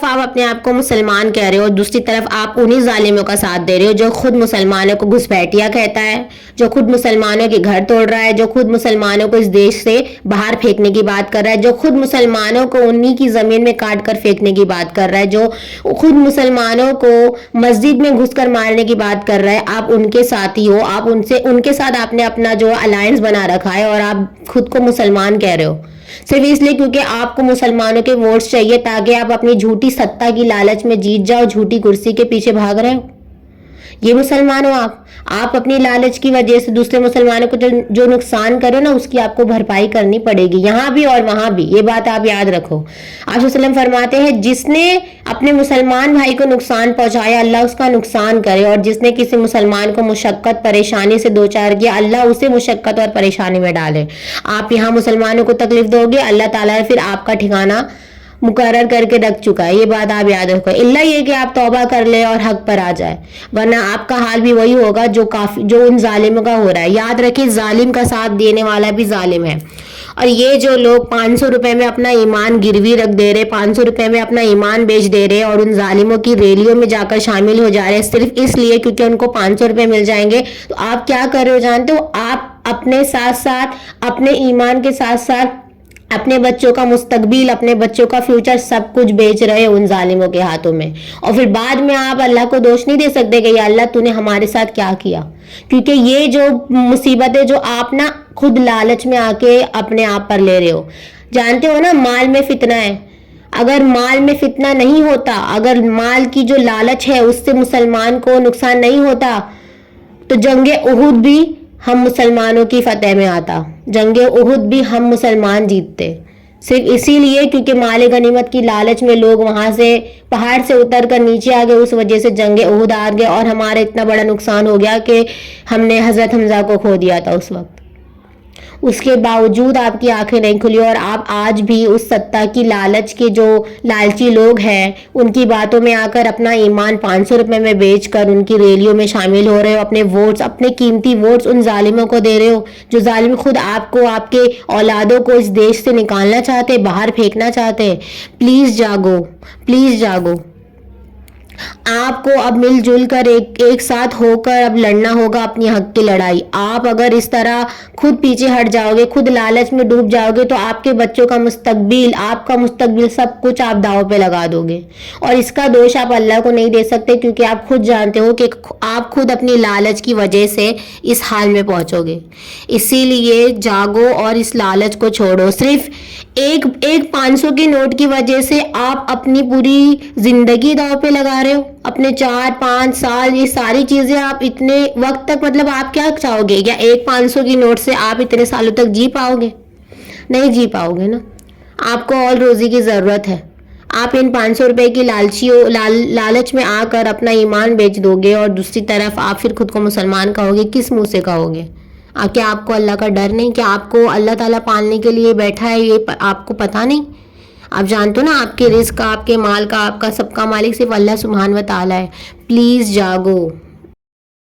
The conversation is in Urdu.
آپ اپنے آپ کو مسلمان کہہ رہے ہو اور دوسری طرف آپ انہی ظالموں کا ساتھ دے رہے ہو جو خود مسلمانوں کو گھسپیٹیا کہتا ہے، جو خود مسلمانوں کے گھر توڑ رہا ہے، جو خود مسلمانوں کو اس دیش سے باہر پھینکنے کی بات کر رہا ہے، جو خود مسلمانوں کو انہی کی زمین میں کاٹ کر پھینکنے کی بات کر رہا ہے، جو خود مسلمانوں کو مسجد میں گھس کر مارنے کی بات کر رہا ہے. آپ ان کے ساتھی ہو، آپ ان کے ساتھ آپ نے اپنا جو الائنس بنا رکھا ہے اور آپ خود کو مسلمان کہہ رہے ہو صرف اس لیے کیونکہ آپ کو مسلمانوں کے ووٹس چاہیے تاکہ آپ اپنی جھوٹی ستا کی لالچ میں جیت جاؤ، جھوٹی کرسی کے پیچھے بھاگ رہے ہو. یہ مسلمان ہو آپ اپنی لالچ کی وجہ سے دوسرے مسلمانوں کو جو نقصان کرو نا اس کی آپ کو بھرپائی کرنی پڑے گی، یہاں بھی اور وہاں بھی. یہ بات آپ یاد رکھو. آپ صلی اللہ علیہ وسلم فرماتے ہیں جس نے اپنے مسلمان بھائی کو نقصان پہنچایا اللہ اس کا نقصان کرے، اور جس نے کسی مسلمان کو مشقت پریشانی سے دوچار کیا اللہ اسے مشقت اور پریشانی میں ڈالے. آپ یہاں مسلمانوں کو تکلیف دو گے، اللہ تعالیٰ نے پھر آپ کا ٹھکانہ مقرر کر کے رکھ چکا ہے. یہ بات آپ یاد رکھو. اللہ یہ کہ آپ توبہ کر لے اور حق پر آ جائے، ورنہ آپ کا حال بھی وہی ہوگا جو ان ظالموں کا ہو رہا ہے. یاد رکھیں ظالم کا ساتھ دینے والا بھی ظالم ہے. اور یہ جو لوگ 500 روپے میں اپنا ایمان گروی رکھ دے رہے، 500 روپے میں اپنا ایمان بیچ دے رہے اور ان ظالموں کی ریلیوں میں جا کر شامل ہو جا رہے صرف اس لیے کیونکہ ان کو 500 روپے مل جائیں گے، تو آپ کیا کر رہے ہو جانتے ہو؟ آپ اپنے ساتھ ساتھ اپنے ایمان کے ساتھ ساتھ اپنے بچوں کا مستقبل، اپنے بچوں کا فیوچر سب کچھ بیچ رہے ان ظالموں کے ہاتھوں میں. اور پھر بعد میں آپ اللہ کو دوش نہیں دے سکتے کہ یا اللہ تو نے ہمارے ساتھ کیا کیا، کیونکہ یہ جو مصیبت ہے جو آپ نا خود لالچ میں آ کے اپنے آپ پر لے رہے ہو. جانتے ہو نا مال میں فتنہ ہے، اگر مال میں فتنہ نہیں ہوتا، اگر مال کی جو لالچ ہے اس سے مسلمان کو نقصان نہیں ہوتا تو جنگ احد بھی ہم مسلمانوں کی فتح میں آتا، جنگ احد بھی ہم مسلمان جیتتے. صرف اسی لیے کیونکہ مال غنیمت کی لالچ میں لوگ وہاں سے پہاڑ سے اتر کر نیچے آ گئے، اس وجہ سے جنگ احد ہار گئے اور ہمارا اتنا بڑا نقصان ہو گیا کہ ہم نے حضرت حمزہ کو کھو دیا تھا اس وقت. اس کے باوجود آپ کی آنکھیں نہیں کھلی اور آپ آج بھی اس ستا کی لالچ کے جو لالچی لوگ ہیں ان کی باتوں میں آ کر اپنا ایمان 500 روپے میں بیچ کر ان کی ریلیوں میں شامل ہو رہے ہو، اپنے ووٹس، اپنے قیمتی ووٹس ان ظالموں کو دے رہے ہو جو ظالم خود آپ کو، آپ کے اولادوں کو اس دیش سے نکالنا چاہتے، باہر پھینکنا چاہتے. پلیز جاگو، پلیز جاگو. آپ کو اب مل جل کر ایک ساتھ ہو کر اب لڑنا ہوگا اپنی حق کی لڑائی. آپ اگر اس طرح خود پیچھے ہٹ جاؤ گے، خود لالچ میں ڈوب جاؤ گے تو آپ کے بچوں کا مستقبل، آپ کا مستقبل سب کچھ آپ داؤ پہ لگا دو گے. اور اس کا دوش آپ اللہ کو نہیں دے سکتے کیونکہ آپ خود جانتے ہو کہ آپ خود اپنی لالچ کی وجہ سے اس حال میں پہنچو گے. اسی لیے جاگو اور اس لالچ کو چھوڑو. صرف ایک 500 کے نوٹ کی وجہ سے آپ اپنی پوری زندگی داؤ پہ لگا رہے ہو، اپنے 4-5 سال، یہ ساری چیزیں آپ اتنے وقت تک، مطلب آپ کیا چاہو گے؟ کیا ایک 500 کی نوٹ سے آپ اتنے سالوں تک جی پاؤ گے؟ نہیں جی پاؤ گے نا. آپ کو اور روزی کی ضرورت ہے. آپ ان 500 روپے کی لالچ میں آ کر اپنا ایمان بیچ دو گے اور دوسری طرف آپ پھر خود کو مسلمان کہو گے. کس منہ سے کہو گے؟ کیا آپ کو اللہ کا ڈر نہیں؟ کیا آپ کو اللہ تعالیٰ پالنے کے لیے بیٹھا ہے یہ آپ کو پتہ نہیں؟ آپ جانتے ہو نا آپ کے رزق کا، آپ کے مال کا، آپ کا سب کا مالک صرف اللہ سبحانہ و تعالیٰ ہے. پلیز جاگو.